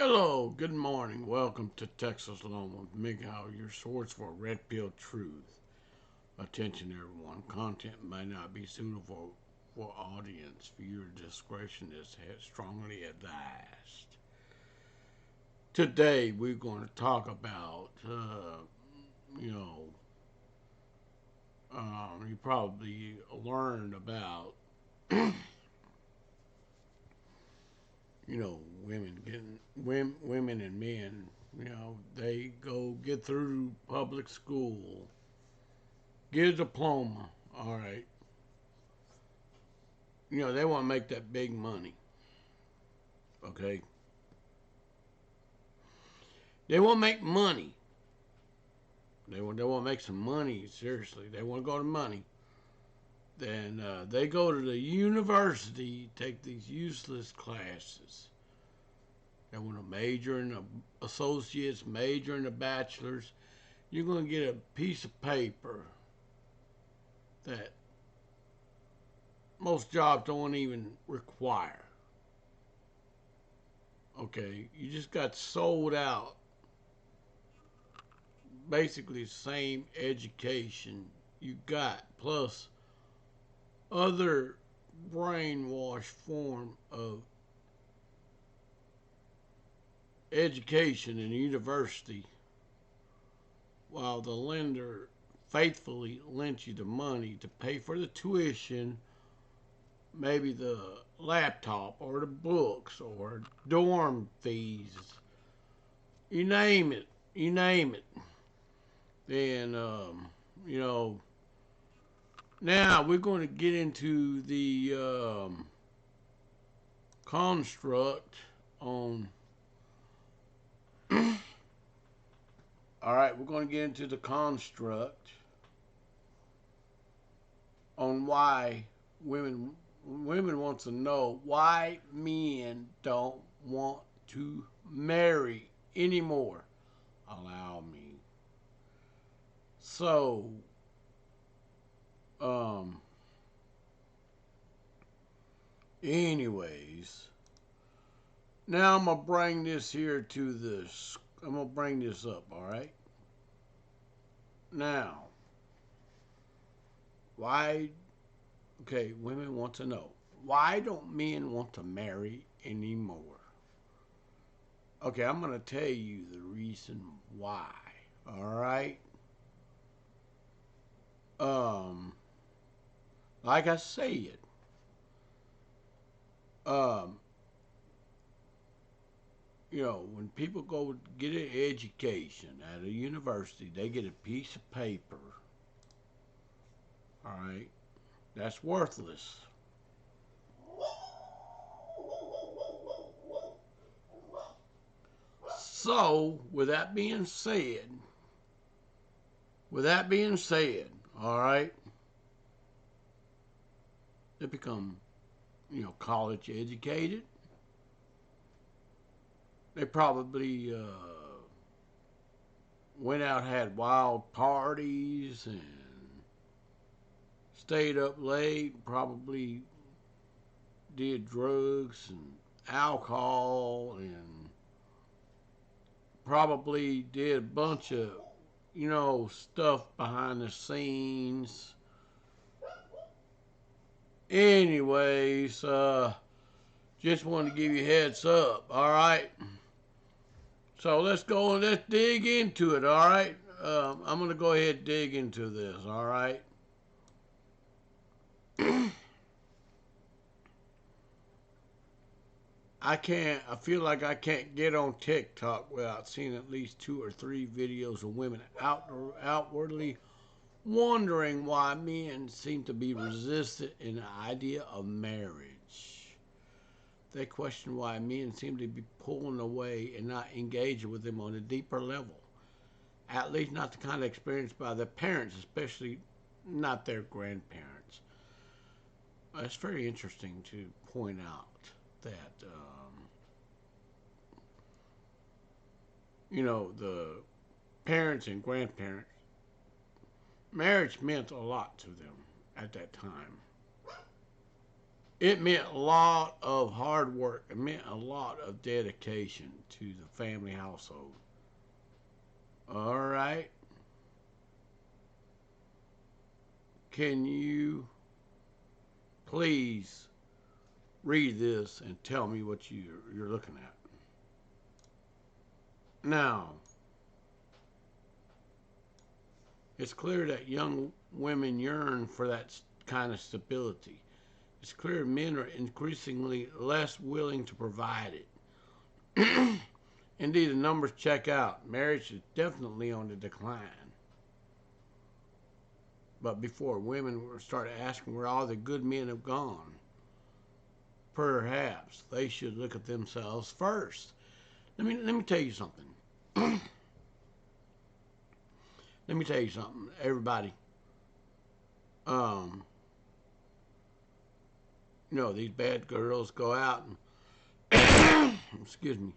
Hello, good morning. Welcome to Texas Alone with Miguel, your source for red pill truth. Attention, everyone. Content may not be suitable for audience. Viewer discretion is strongly advised. Today, we're going to talk about, you know, you probably learned about, women getting women and men. They go get through public school, get a diploma. All right. They want to make that big money. Okay. They want to make money. They want to make some money. Seriously, they want to go to money. Then they go to the university, take these useless classes. They want to major in the associates, major in the bachelors. You're going to get a piece of paper that most jobs don't even require. Okay, you just got sold out basically the same education you got, plus other brainwashed form of education in university, while the lender faithfully lent you the money to pay for the tuition, maybe the laptop or the books or dorm fees, you name it, you name it. Then, you know, now we're going to get into the construct on. All right, we're going to get into the construct on why women want to know why men don't want to marry anymore. Allow me. So, um, anyways, now I'm gonna bring this here to this. I'm gonna bring this up. All right. Now, why? Okay, women want to know why don't men want to marry anymore? Okay, I'm gonna tell you the reason why. All right. Um, like I said, um, when people go get an education at a university, they get a piece of paper. All right, that's worthless. So, with that being said, all right, they become, college educated. They probably went out, had wild parties, and stayed up late. Probably did drugs and alcohol, and probably did a bunch of, stuff behind the scenes. Anyways, just wanted to give you a heads up. All right. So let's go and let's dig into it. All right. I'm gonna go ahead and dig into this. All right. I feel like I can't get on TikTok without seeing at least two or three videos of women outwardly wondering why men seem to be resistant in the idea of marriage. They question why men seem to be pulling away and not engaging with them on a deeper level. At least not the kind of experience by their parents, especially not their grandparents. It's very interesting to point out that the parents and grandparents, marriage meant a lot to them at that time. It meant a lot of hard work. It meant a lot of dedication to the family household. All right. Can you please read this and tell me what you're looking at? Now, it's clear that young women yearn for that kind of stability. It's clear men are increasingly less willing to provide it. Indeed, the numbers check out. Marriage is definitely on the decline. But before women start asking where all the good men have gone, perhaps they should look at themselves first. Let me tell you something. Let me tell you something, everybody. Um, these bad girls go out and excuse me,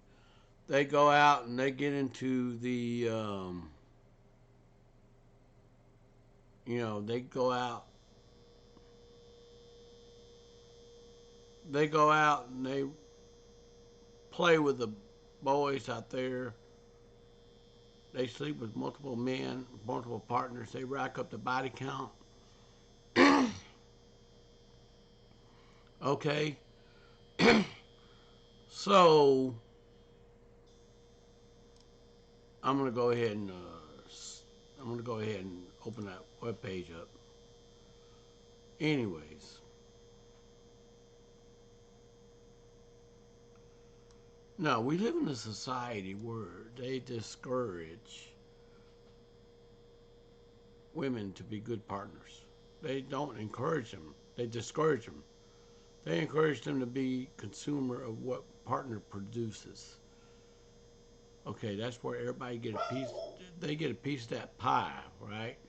they go out and they get into the they go out and they play with the boys out there. They sleep with multiple men, multiple partners. They rack up the body count. Okay, so I'm gonna go ahead and open that web page up. Anyways, now we live in a society where they discourage women to be good partners. They don't encourage them. They discourage them. They encourage them to be consumer of what partner produces. Okay, that's where everybody get a piece. They get a piece of that pie, right?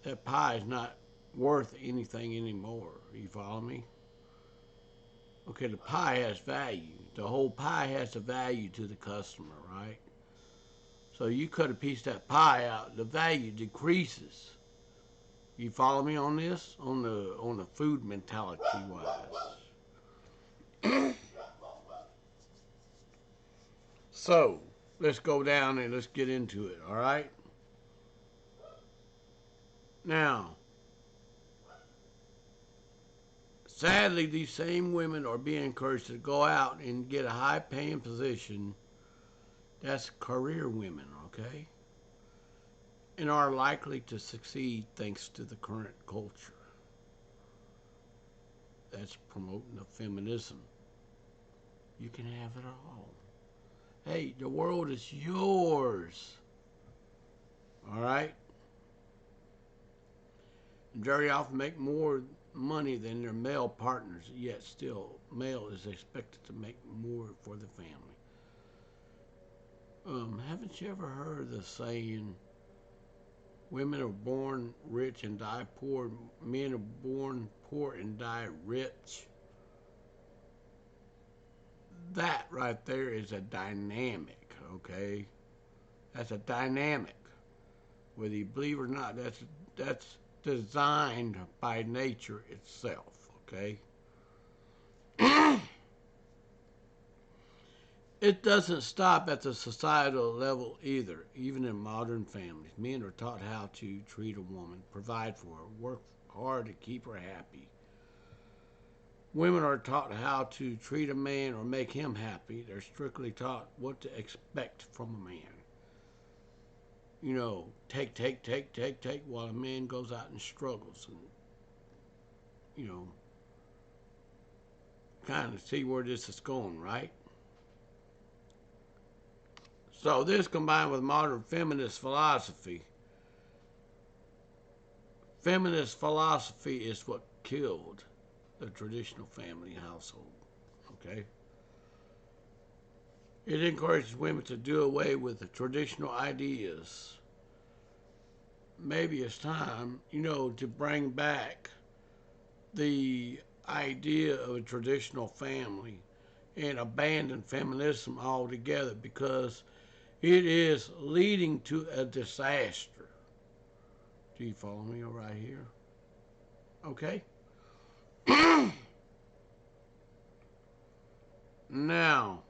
That pie is not worth anything anymore. You follow me? Okay, the pie has value. The whole pie has a value to the customer, right? So you cut a piece of that pie out, the value decreases. You follow me on this? On the food mentality wise. So let's go down and let's get into it, all right? Now, sadly, these same women are being encouraged to go out and get a high paying position. That's career women, okay? And are likely to succeed thanks to the current culture that's promoting the feminism. You can have it all. Hey, the world is yours. All right? And very often make more money than their male partners, yet still male is expected to make more for the family. Haven't you ever heard the saying, women are born rich and die poor, men are born poor and die rich? That right there is a dynamic, okay? That's a dynamic. Whether you believe or not, that's designed by nature itself, okay? It doesn't stop at the societal level either. Even in modern families, men are taught how to treat a woman, provide for her, work hard to keep her happy. Women are taught how to treat a man or make him happy. They're strictly taught what to expect from a man. Take, while a man goes out and struggles and, you know, kind of see where this is going, right? So this combined with modern feminist philosophy is what killed the traditional family household. Okay? It encourages women to do away with the traditional ideas. Maybe it's time, to bring back the idea of a traditional family and abandon feminism altogether because it is leading to a disaster. Do you follow me right here? Okay? Now,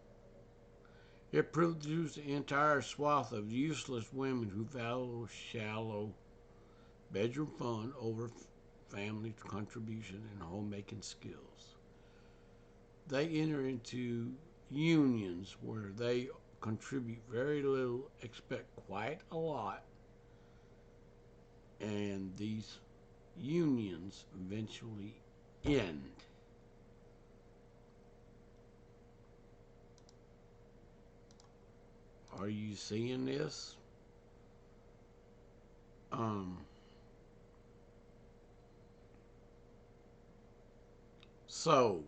it produces an entire swath of useless women who value shallow bedroom fun over family contribution and homemaking skills. They enter into unions where they contribute very little, expect quite a lot, and these unions eventually end. Are you seeing this? Um, so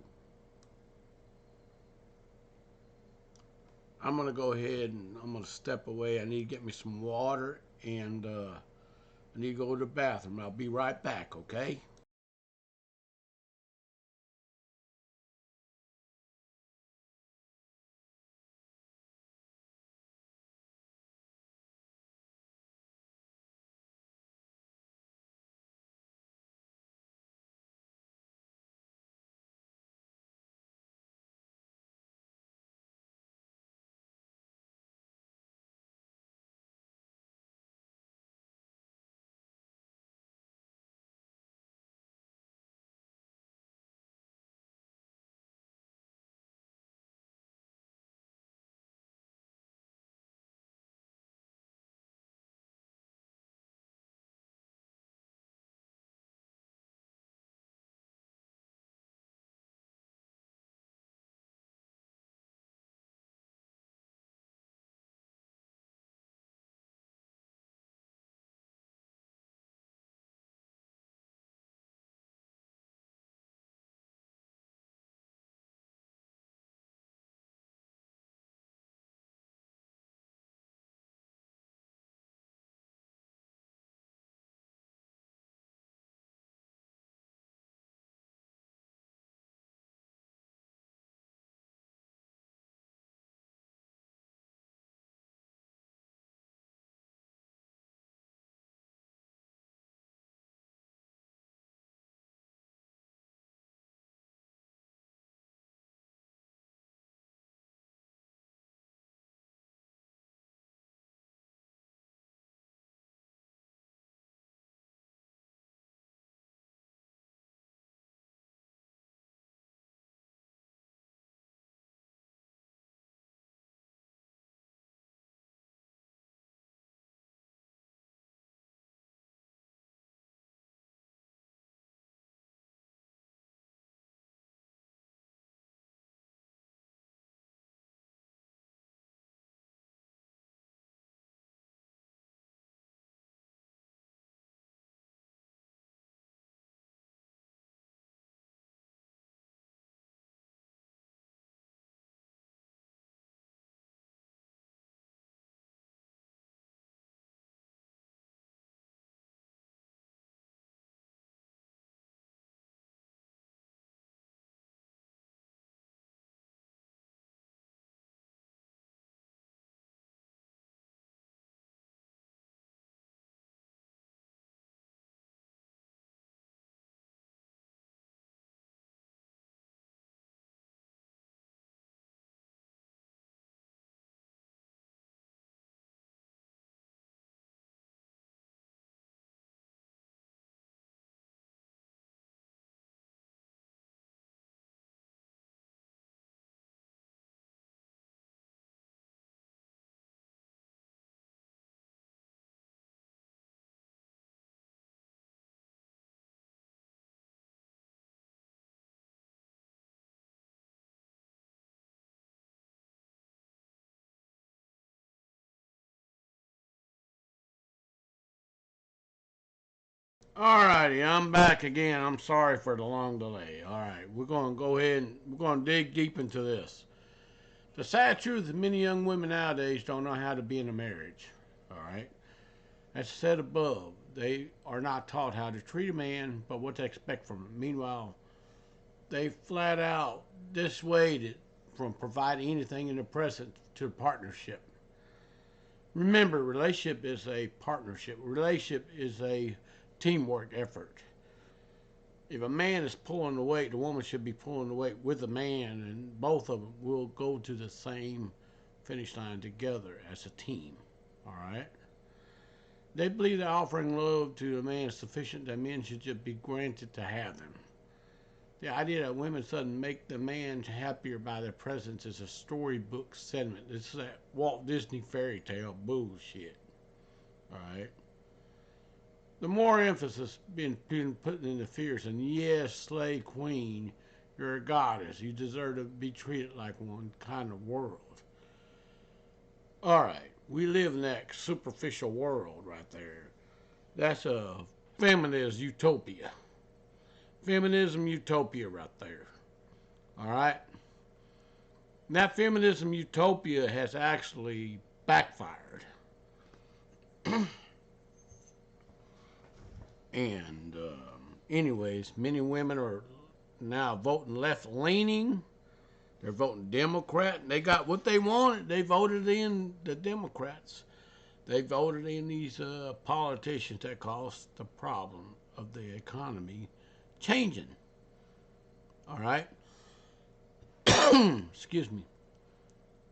I'm gonna go ahead and I'm gonna step away. I need to get me some water and I need to go to the bathroom. I'll be right back, okay? Alrighty, I'm back again. I'm sorry for the long delay. Alright, we're going to go ahead and we're going to dig deep into this. The sad truth is, many young women nowadays don't know how to be in a marriage. Alright, as said above, they are not taught how to treat a man, but what to expect from him. Meanwhile, they flat out dissuaded from providing anything in the present to a partnership. Remember, relationship is a partnership. Relationship is a teamwork effort. If a man is pulling the weight, the woman should be pulling the weight with the man, and both of them will go to the same finish line together as a team. All right? They believe that offering love to a man is sufficient, that men should just be granted to have them. The idea that women suddenly make the man happier by their presence is a storybook sentiment. This is that Walt Disney fairy tale bullshit. All right? The more emphasis being put into fierce and yes, slay queen, you're a goddess. You deserve to be treated like one kind of world. All right, we live in that superficial world right there. That's a feminist utopia. Feminism utopia right there. All right? And that feminism utopia has actually backfired. And, anyways, many women are now voting left leaning. They're voting Democrat. And they got what they wanted. They voted in the Democrats. They voted in these politicians that caused the problem of the economy changing. All right? Excuse me.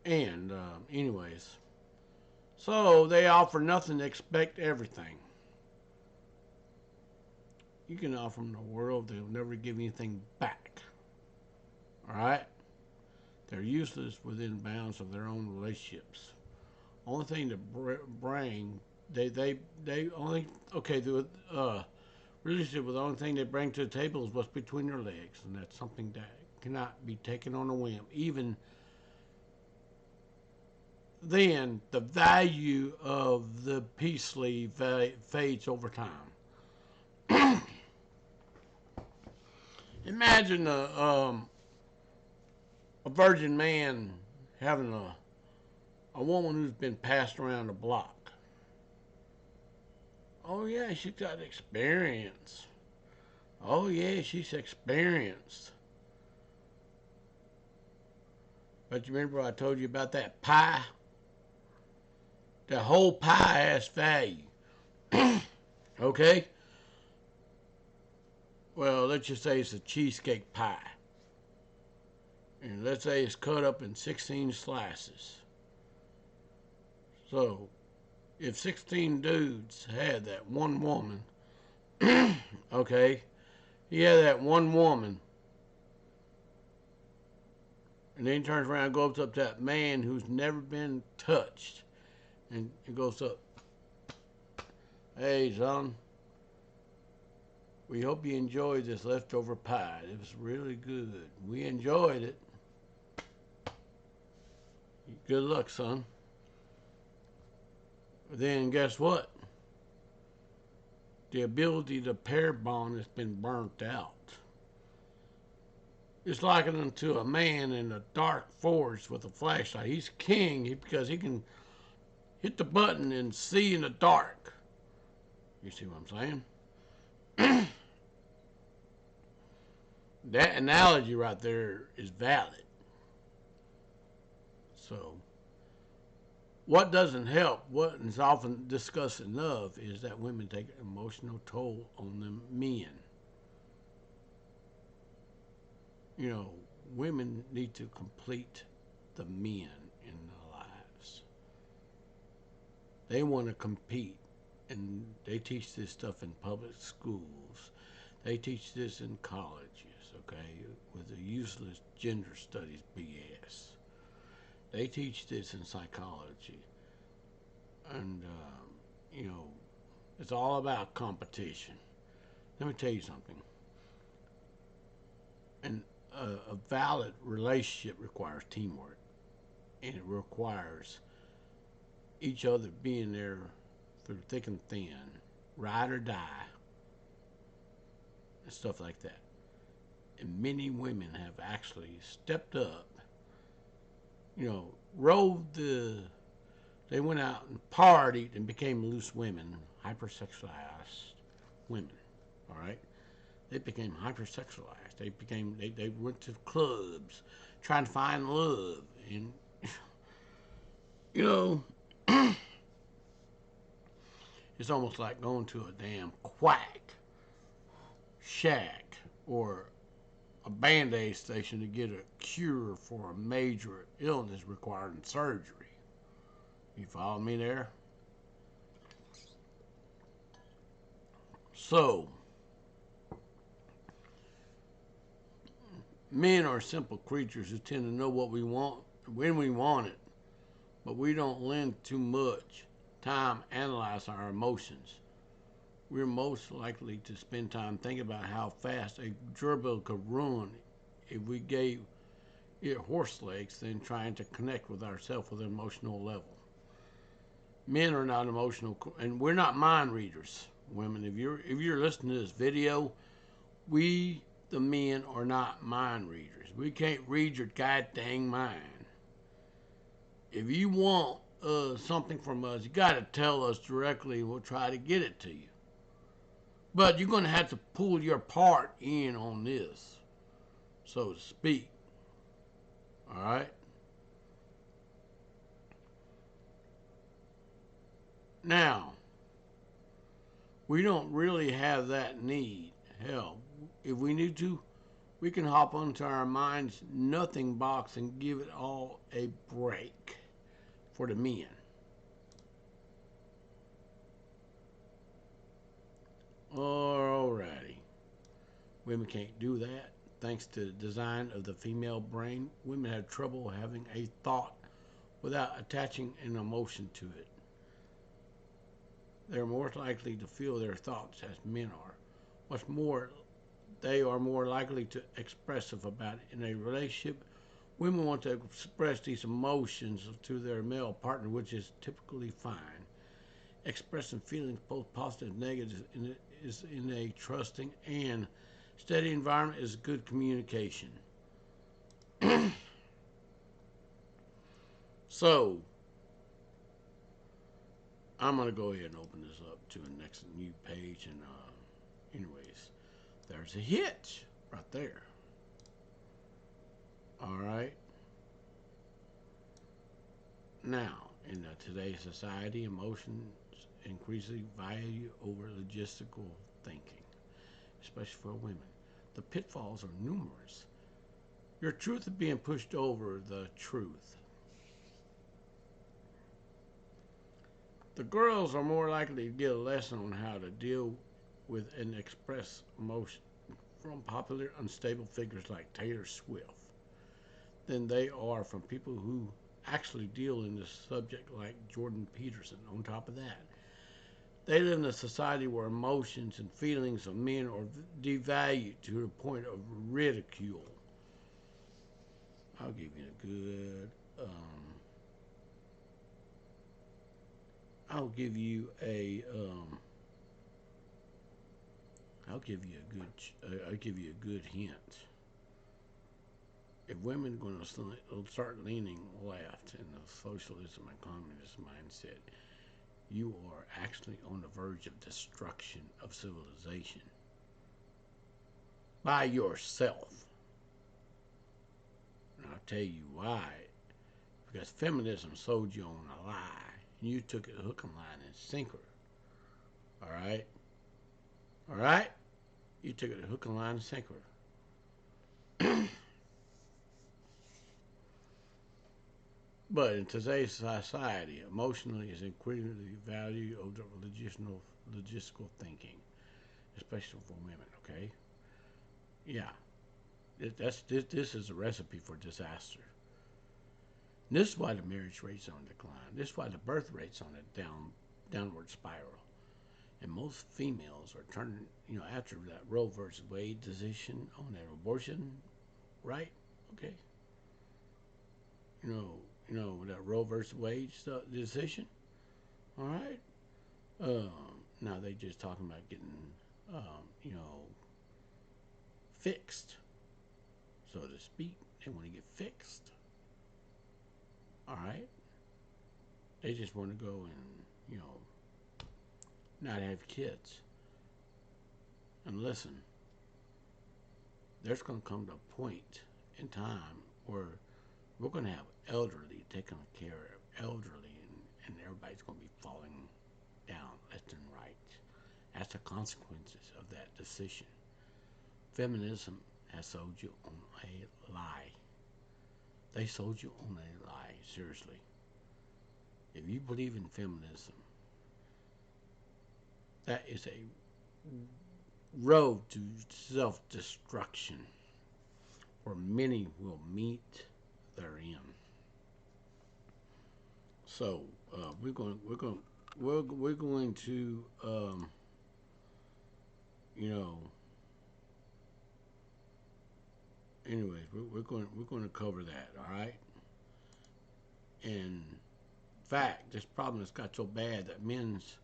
And, anyways, so they offer nothing, expect everything. You can offer them the world, they'll never give anything back. All right? They're useless within bounds of their own relationships. Only thing to bring, they only, okay, the relationship with the only thing they bring to the table is what's between their legs, and that's something that cannot be taken on a whim. Even then, the value of the peace sleeve fades over time. Imagine a virgin man having a woman who's been passed around the block. Oh yeah, she's got experience. Oh yeah, she's experienced. But you remember I told you about that pie? The whole pie has value. Okay? Well, let's just say it's a cheesecake pie. And let's say it's cut up in 16 slices. So, if 16 dudes had that one woman, okay, he had that one woman, and then he turns around and goes up to that man who's never been touched, and it goes up, hey, son, we hope you enjoyed this leftover pie. It was really good. We enjoyed it. Good luck, son. Then guess what? The ability to pair bond has been burnt out. It's likened to a man in a dark forest with a flashlight. He's king because he can hit the button and see in the dark. You see what I'm saying? That analogy right there is valid. So, what doesn't help, what is often discussed enough, is that women take an emotional toll on the men. You know, women need to complete the men in their lives. They want to compete, and they teach this stuff in public schools. They teach this in colleges, okay, with the useless gender studies BS. They teach this in psychology. And, you know, it's all about competition. Let me tell you something. And a valid relationship requires teamwork. And it requires each other being there through thick and thin, ride or die, and stuff like that. And many women have actually stepped up, you know, they went out and partied and became loose women, hypersexualized women, all right? They became hypersexualized. They went to clubs trying to find love. And, you know, it's almost like going to a damn quack shack or a band-aid station to get a cure for a major illness requiring surgery. You follow me there? So, men are simple creatures who tend to know what we want when we want it, but we don't lend too much time analyzing our emotions. We're most likely to spend time thinking about how fast a gerbil could run if we gave it horse legs than trying to connect with ourselves with an emotional level. Men are not emotional, and we're not mind readers. Women, if you're listening to this video, we the men are not mind readers. We can't read your goddamn mind. If you want something from us, you got to tell us directly, and we'll try to get it to you. But you're going to have to pull your part in on this, so to speak. All right? Now, we don't really have that need. Hell, if we need to, we can hop onto our mind's nothing box and give it all a break for the men. Alrighty. Women can't do that. Thanks to the design of the female brain, women have trouble having a thought without attaching an emotion to it. They're more likely to feel their thoughts as men are. What's more, they are more likely to expressive about it. In a relationship, women want to express these emotions to their male partner, which is typically fine. Expressing feelings, both positive and negative, is in a trusting and steady environment is good communication. So, I'm going to go ahead and open this up to the next new page. And anyways, there's a hitch right there. All right. Now, in today's society, emotions increasingly value over logistical thinking, especially for women. The pitfalls are numerous. Your truth is being pushed over the truth. The girls are more likely to get a lesson on how to deal with and express emotion from popular unstable figures like Taylor Swift than they are from people who actually deal in this subject like Jordan Peterson. On top of that, they live in a society where emotions and feelings of men are devalued to the point of ridicule. I'll give you a good. I'll give you a. I'll give you a good. I'll give you a good hint. If women are going to start leaning left in the socialism and communist mindset, you are actually on the verge of destruction of civilization by yourself. And I'll tell you why. Because feminism sold you on a lie, and you took it hook and line and sinker. All right? All right? You took it hook and line and sinker. But in today's society, emotionally is increasingly valued over logistical thinking, especially for women. Okay, yeah, this is a recipe for disaster. And this is why the marriage rate's on decline. This is why the birth rate's on a downward spiral. And most females are turning, after that Roe versus Wade decision on that abortion, right? Okay, that Roe versus Wade decision. All right. Now they just talking about getting, fixed, so to speak. They want to get fixed. All right. They just want to go and, not have kids. And listen, there's going to come to a point in time where we're going to have elderly taken care of, elderly, and everybody's going to be falling down left and right. That's the consequences of that decision. Feminism has sold you on a lie. They sold you on a lie, seriously. If you believe in feminism, that is a road to self destruction where many will meet therein. So we're going to you know anyways we're going to cover that, all right. In fact, this problem has got so bad that men's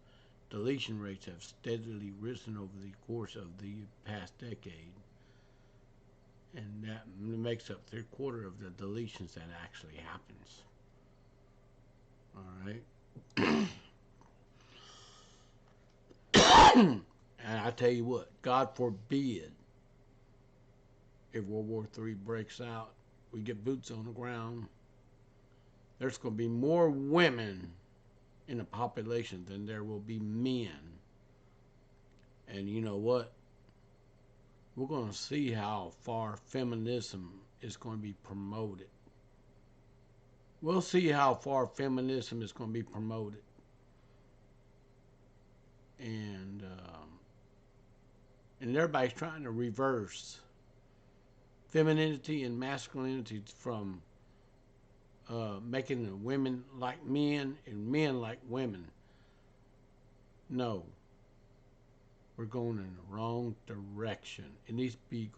deletion rates have steadily risen over the course of the past decade, and that makes up 3/4 of the deletions that actually happens. All right. And I tell you what, God forbid if World War III breaks out, we get boots on the ground, there's going to be more women in the population than there will be men. And you know what? We're going to see how far feminism is going to be promoted. We'll see how far feminism is going to be promoted. And everybody's trying to reverse femininity and masculinity from making the women like men and men like women. No, we're going in the wrong direction. It needs to be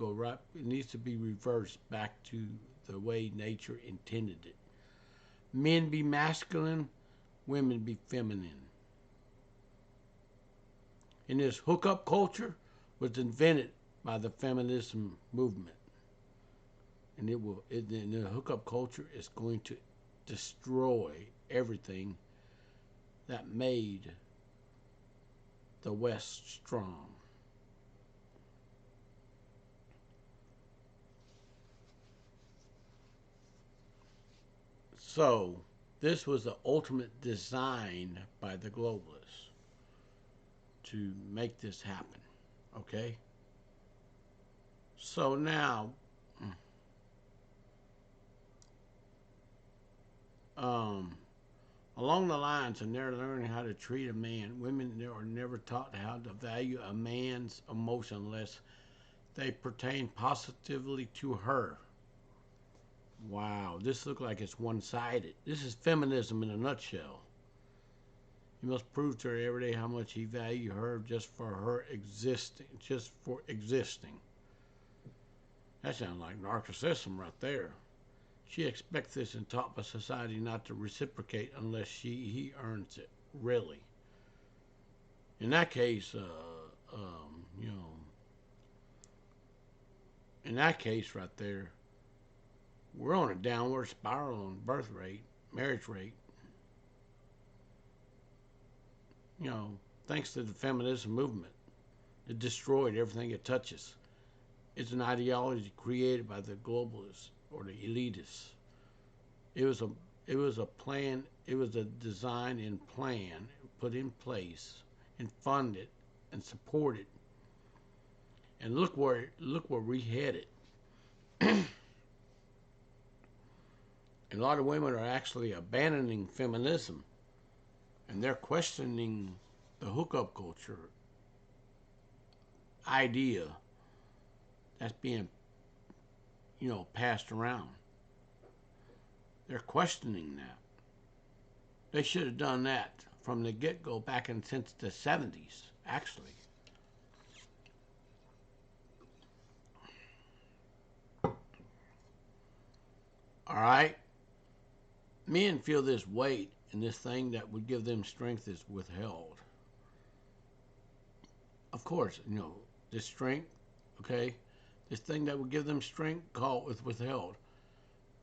It needs to be reversed back to the way nature intended it. Men be masculine, women be feminine. And this hookup culture was invented by the feminism movement. And the hookup culture is going to destroy everything that made the West strong. So, this was the ultimate design by the globalists to make this happen. Okay? So now, along the lines of never learning how to treat a man, women are never taught how to value a man's emotion unless they pertain positively to her. Wow, this looks like it's one-sided. This is feminism in a nutshell. He must prove to her every day how much he values her just for existing. That sounds like narcissism right there. She expects this and taught by society not to reciprocate unless he earns it. Really. In that case, in that case right there, we're on a downward spiral on birth rate, marriage rate. Thanks to the feminism movement, it destroyed everything it touches. It's an ideology created by the globalists or the elitists. It was a plan. It was a design and plan put in place and funded and supported. And look where we headed. And a lot of women are actually abandoning feminism, and they're questioning the hookup culture idea that's being, passed around. They're questioning that. They should have done that from the get-go back since the 70s, actually. All right? Men feel this weight, and this thing that would give them strength is withheld. Of course, this strength, okay? This thing that would give them strength, called withheld.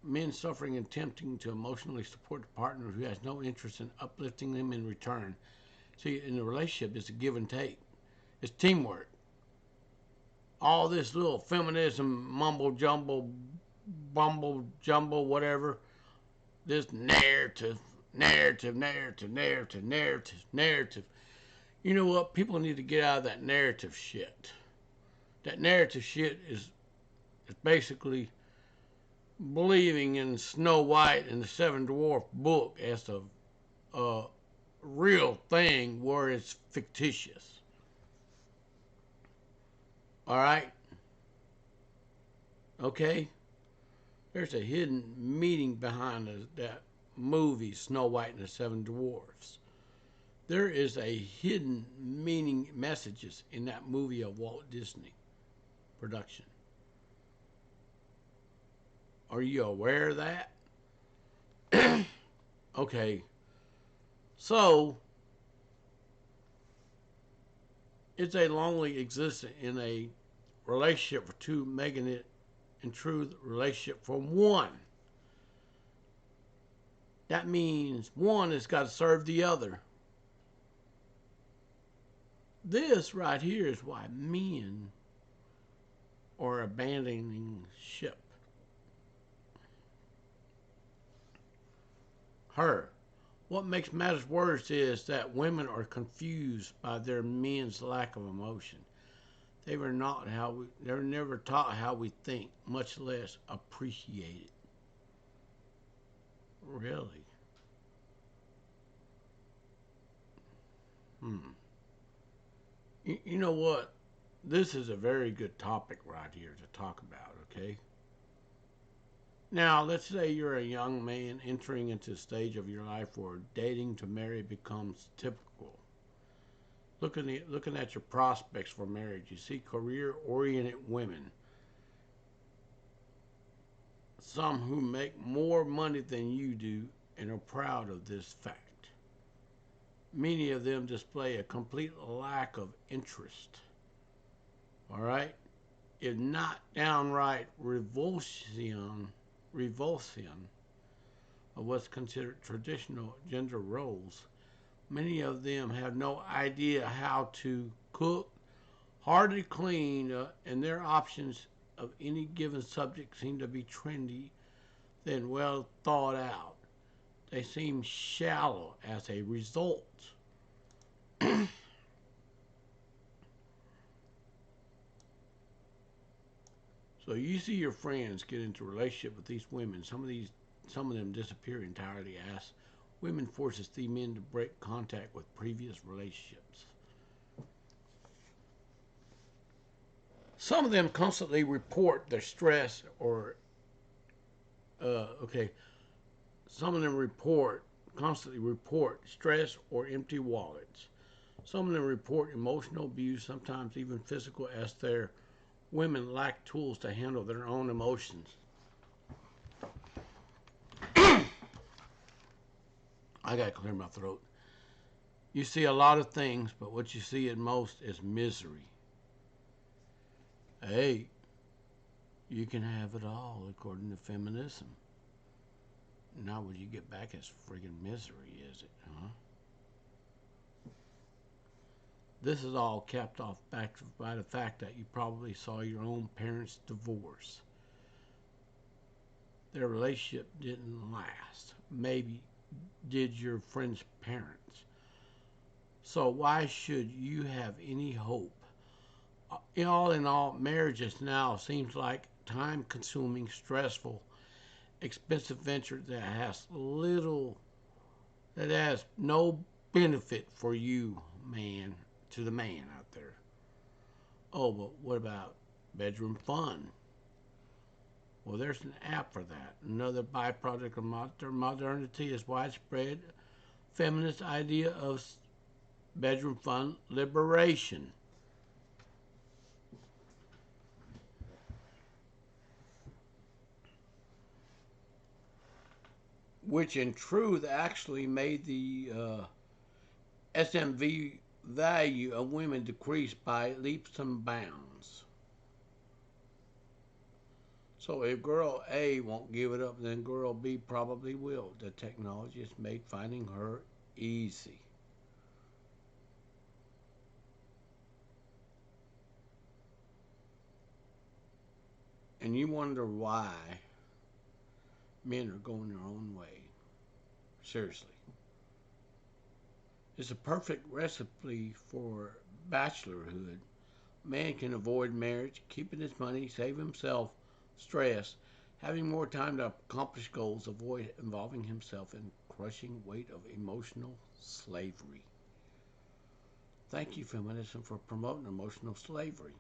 Men suffering and attempting to emotionally support a partner who has no interest in uplifting them in return. See, in a relationship, it's a give and take. It's teamwork. All this little feminism mumble jumble, bumble jumble, whatever. This narrative. You know what? People need to get out of that narrative shit. That narrative shit is basically believing in Snow White and the Seven Dwarf book as a real thing where it's fictitious. All right? Okay? There's a hidden meaning behind that movie, Snow White and the Seven Dwarfs. There is a hidden meaning messages in that movie of Walt Disney production. Are you aware of that? Okay. So, it's a lonely existence in a relationship for two, making it in truth a relationship for one. That means one has got to serve the other. This right here is why men are abandoning ship. Her. What makes matters worse is that women are confused by their men's lack of emotion. They're never taught how we think, much less appreciate it. Really? You know what? This is a very good topic right here to talk about, okay? Now, let's say you're a young man entering into a stage of your life where dating to marry becomes typical. Looking at your prospects for marriage, you see career-oriented women, some who make more money than you do and are proud of this fact. Many of them display a complete lack of interest. All right? If not downright revulsion of what's considered traditional gender roles, many of them have no idea how to cook, hardly clean, and their options of any given subject seem to be trendy, then well thought out. They seem shallow as a result. So you see your friends get into a relationship with these women. Some of them disappear entirely as women forces the men to break contact with previous relationships. Some of them constantly report their stress or okay. Some of them constantly report stress or empty wallets. Some of them report emotional abuse, sometimes even physical, as their women lack tools to handle their own emotions. I gotta clear my throat. You see a lot of things, but what you see at most is misery. Hey, you can have it all according to feminism. Not what you get back as friggin' misery, is it, huh? This is all capped off back by the fact that you probably saw your own parents divorce. Their relationship didn't last. Maybe did your friend's parents. So why should you have any hope? All in all, marriages now seems like time-consuming, stressful, expensive venture that has no benefit for you, man, to the man out there. Oh, but what about bedroom fun? Well, there's an app for that. Another byproduct of modernity is widespread feminist idea of bedroom fun liberation. Which in truth actually made the SMV value of women decrease by leaps and bounds. So if girl A won't give it up, then girl B probably will. The technology has made finding her easy. And you wonder why men are going their own way. Seriously. It's a perfect recipe for bachelorhood, man can avoid marriage, keeping his money, save himself stress, having more time to accomplish goals, avoid involving himself in crushing weight of emotional slavery. Thank you, feminism, for promoting emotional slavery.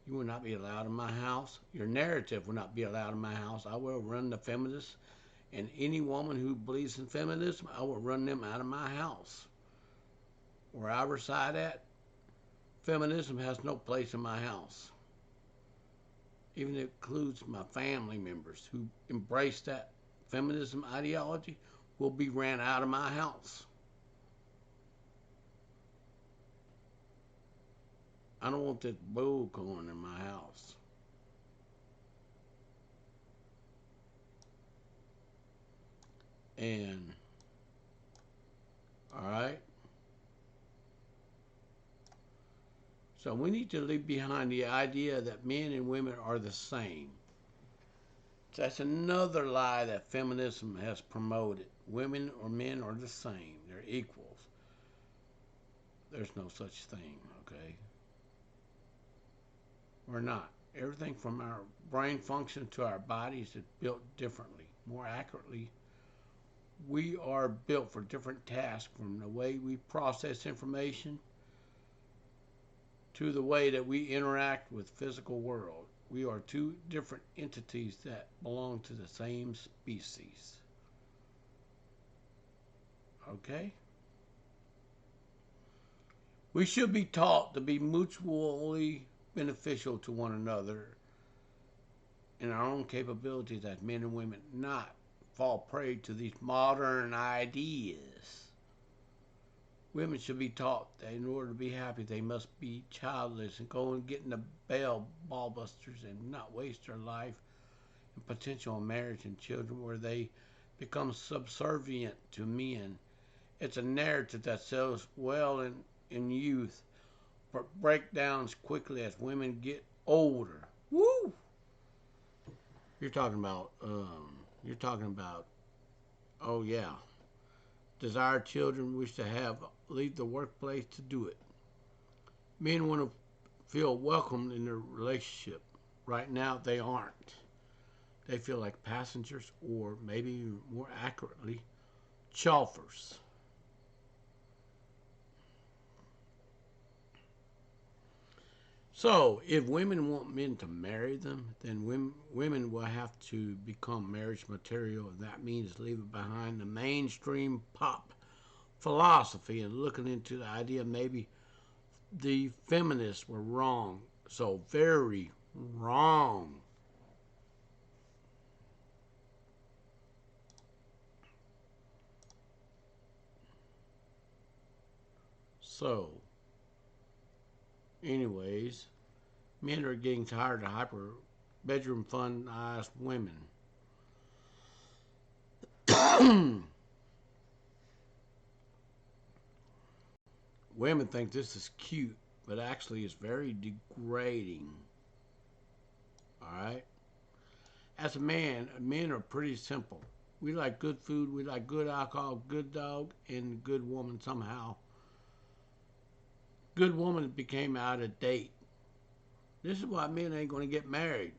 You will not be allowed in my house. Your narrative will not be allowed in my house. I will run the feminists, and any woman who believes in feminism, I will run them out of my house. Where I reside at, feminism has no place in my house. Even it includes my family members who embrace that feminism ideology will be ran out of my house. I don't want this bull corn in my house. And, all right. So we need to leave behind the idea that men and women are the same. That's another lie that feminism has promoted. Women or men are the same. They're equals. There's no such thing, okay? We're not. Everything from our brain function to our bodies is built differently. More accurately, we are built for different tasks, from the way we process information to the way that we interact with the physical world. We are two different entities that belong to the same species. Okay? We should be taught to be mutually beneficial to one another in our own capabilities as men and women, not fall prey to these modern ideas. Women should be taught that in order to be happy, they must be childless and go and get in the ball busters and not waste their life in potential marriage and children where they become subservient to men. It's a narrative that sells well in youth, but breakdowns quickly as women get older. Woo! You're talking about, you're talking about, oh yeah, desire children, wish to have, leave the workplace to do it. Men want to feel welcome in their relationship. Right now, they aren't. They feel like passengers, or maybe more accurately, choffers. So, if women want men to marry them, then women will have to become marriage material. And that means leaving behind the mainstream pop philosophy and looking into the idea maybe the feminists were wrong. So, very wrong. So, anyways, men are getting tired of hyper bedroom fun-ized women. Women think this is cute, but actually it's very degrading. All right? As a man, men are pretty simple. We like good food, we like good alcohol, good dog, and good woman somehow. Good woman became out of date. This is why men ain't going to get married.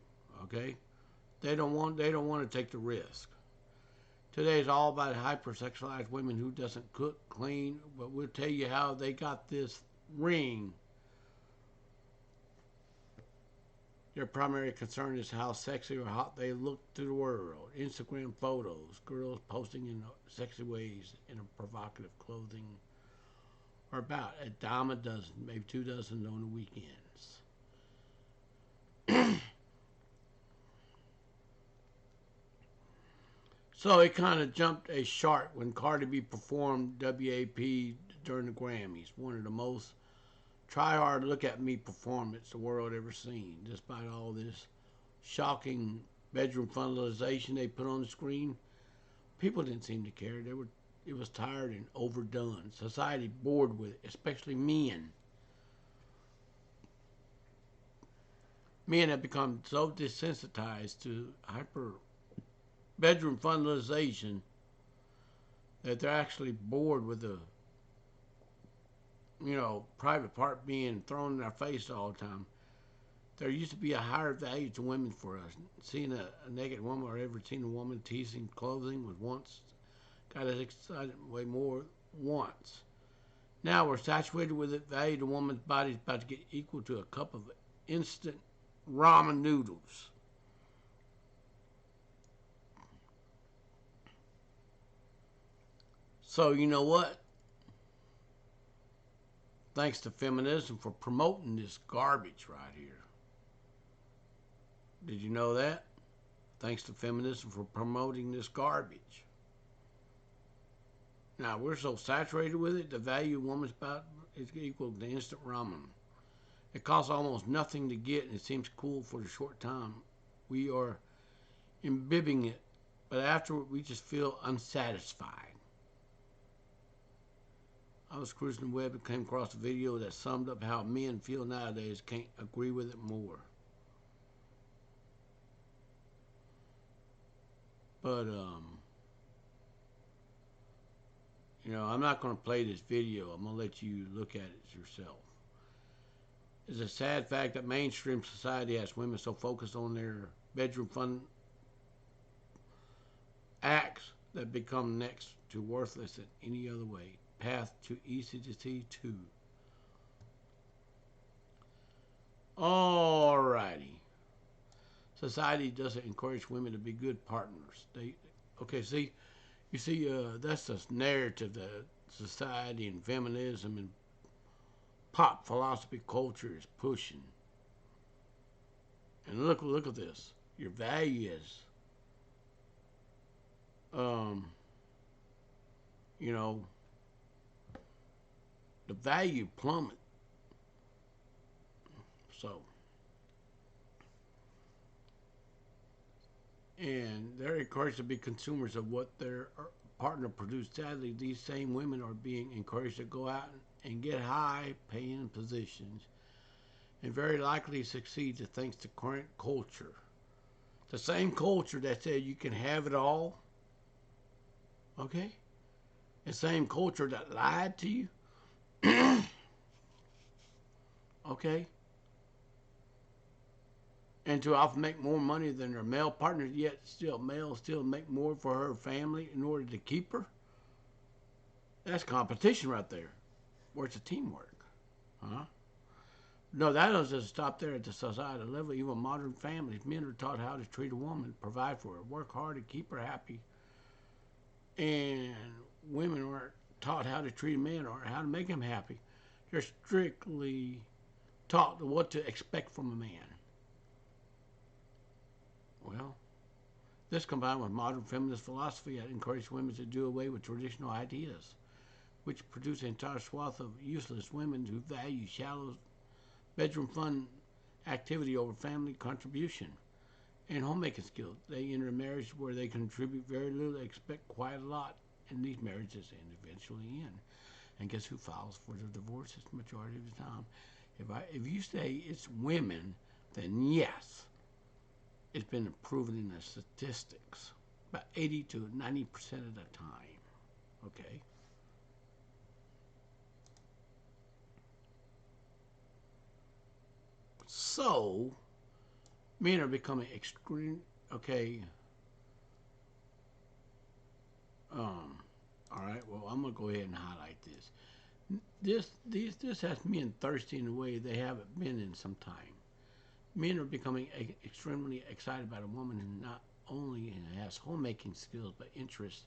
Okay? They don't want to take the risk. Today is all about hypersexualized women who doesn't cook, clean, but we'll tell you how they got this ring. Their primary concern is how sexy or hot they look to the world. Instagram photos, girls posting in sexy ways in a provocative clothing, are about a dime a dozen, maybe 2 dozen on the weekends. So it kind of jumped a shark when Cardi B performed WAP during the Grammys, one of the most try hard look at me performance the world ever seen. Despite all this shocking bedroom funnelization they put on the screen, people didn't seem to care. It was tired and overdone. Society bored with it, especially men. Men have become so desensitized to hyper bedroom funnelization that they're actually bored with the private part being thrown in our face all the time. There used to be a higher value to women for us. Seeing a naked woman or ever seen a woman teasing clothing was once got us excited way more once. Now we're saturated with it. Value to woman's body is about to get equal to a cup of instant ramen noodles. So you know what? Thanks to feminism for promoting this garbage right here. Did you know that? Thanks to feminism for promoting this garbage. Now we're so saturated with it, the value of woman's body is equal to instant ramen. It costs almost nothing to get, and it seems cool for a short time. We are imbibing it, but afterward we just feel unsatisfied. I was cruising the web and came across a video that summed up how men feel nowadays. Can't agree with it more. But I'm not going to play this video. I'm going to let you look at it yourself. It's a sad fact that mainstream society has women so focused on their bedroom fun acts that become next to worthless in any other way. Path to easy to see too. Alrighty. Society doesn't encourage women to be good partners. You see, that's the narrative that society and feminism and pop philosophy culture is pushing. And look at this. Your value is, you know, the value plummet. So, and they're encouraged to be consumers of what their partner produced. Sadly, these same women are being encouraged to go out and get high-paying positions, and very likely succeed thanks to current culture. The same culture that said you can have it all, okay? The same culture that lied to you, okay? And to often make more money than their male partners, yet males still make more for her family in order to keep her. That's competition right there. Where's the teamwork? Huh? No, that doesn't stop there at the societal level. Even modern families, men are taught how to treat a woman, provide for her, work hard to keep her happy. And women aren't taught how to treat a man or how to make him happy. They're strictly taught what to expect from a man. Well, this combined with modern feminist philosophy that encourages women to do away with traditional ideas, which produce an entire swath of useless women who value shallow bedroom fun activity over family contribution and homemaking skills. They enter a marriage where they contribute very little, they expect quite a lot, and these marriages eventually end. And guess who files for the divorce? It's the majority of the time. If you say it's women, then yes, it's been proven in the statistics about 80 to 90% of the time. Okay. So, men are becoming extreme. Okay. All right. Well, I'm gonna go ahead and highlight this. This has men thirsty in a way they haven't been in some time. Men are becoming extremely excited about a woman who not only has homemaking skills but interests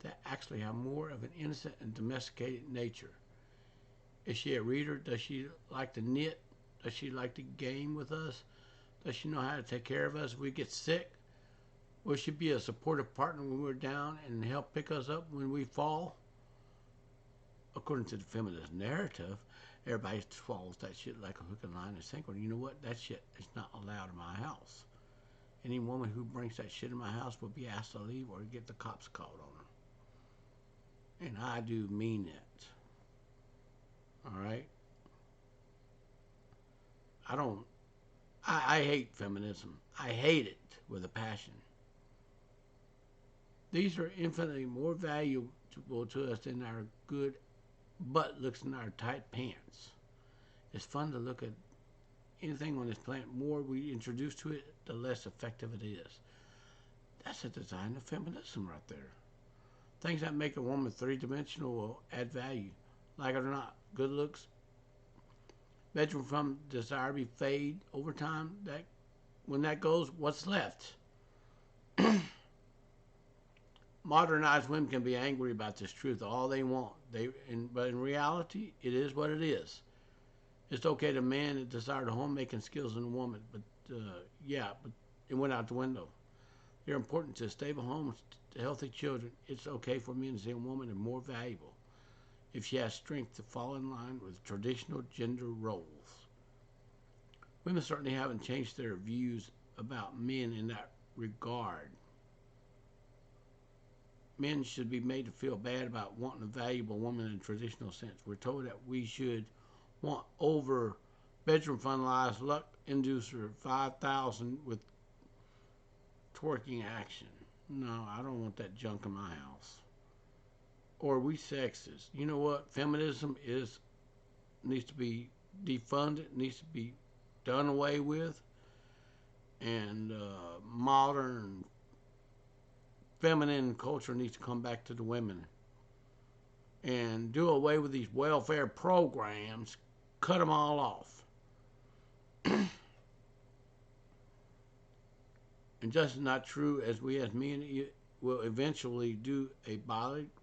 that actually have more of an innocent and domesticated nature. Is she a reader? Does she like to knit? Does she like to game with us? Does she know how to take care of us if we get sick? Will she be a supportive partner when we're down and help pick us up when we fall? According to the feminist narrative, everybody swallows that shit like a hook and line and sinker. You know what? That shit is not allowed in my house. Any woman who brings that shit in my house will be asked to leave or get the cops called on her. And I do mean it. All right? I hate feminism. I hate it with a passion. These are infinitely more valuable to us than our good butt looks in our tight pants. It's fun to look at anything on this planet. The more we introduce to it, the less effective it is. That's a design of feminism right there. Things that make a woman three-dimensional will add value. Like it or not, good looks, bedroom from desirability fade over time. That when that goes, what's left? Modernized women can be angry about this truth all they want. But in reality, it is what it is. It's okay to man that desire the homemaking skills in a woman, but but it went out the window. They're important to a stable home, to healthy children. It's okay for men to say a woman is more valuable if she has strength to fall in line with traditional gender roles. Women certainly haven't changed their views about men in that regard. Men should be made to feel bad about wanting a valuable woman in a traditional sense. We're told that we should want over bedroom finalized luck inducer 5,000 with twerking action. No, I don't want that junk in my house. Or are we sexist? You know what? Feminism needs to be defunded, needs to be done away with, and modern feminine culture needs to come back to the women and do away with these welfare programs, cut them all off. And just as not true as we as men will eventually do a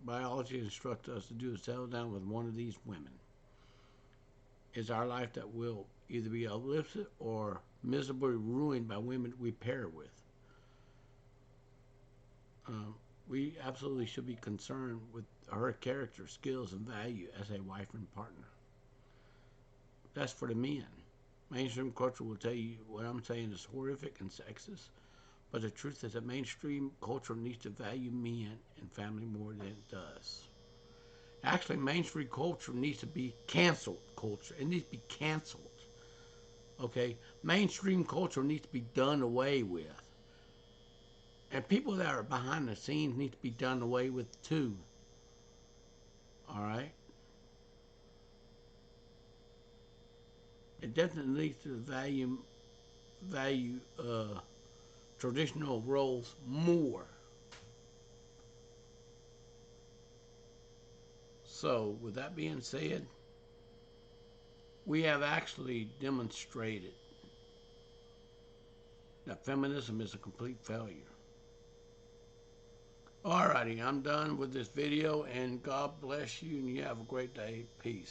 biology instruct us to do is settle down with one of these women. It's our life that will either be uplifted or miserably ruined by women we pair with. We absolutely should be concerned with her character, skills, and value as a wife and partner. That's for the men. Mainstream culture will tell you what I'm saying is horrific and sexist, but the truth is that mainstream culture needs to value men and family more than it does. Actually, mainstream culture needs to be canceled culture. It needs to be canceled. Okay? Mainstream culture needs to be done away with. And people that are behind the scenes need to be done away with too. All right? It definitely needs to value traditional roles more. So, with that being said, we have actually demonstrated that feminism is a complete failure. Alrighty, I'm done with this video, and God bless you, and you have a great day. Peace.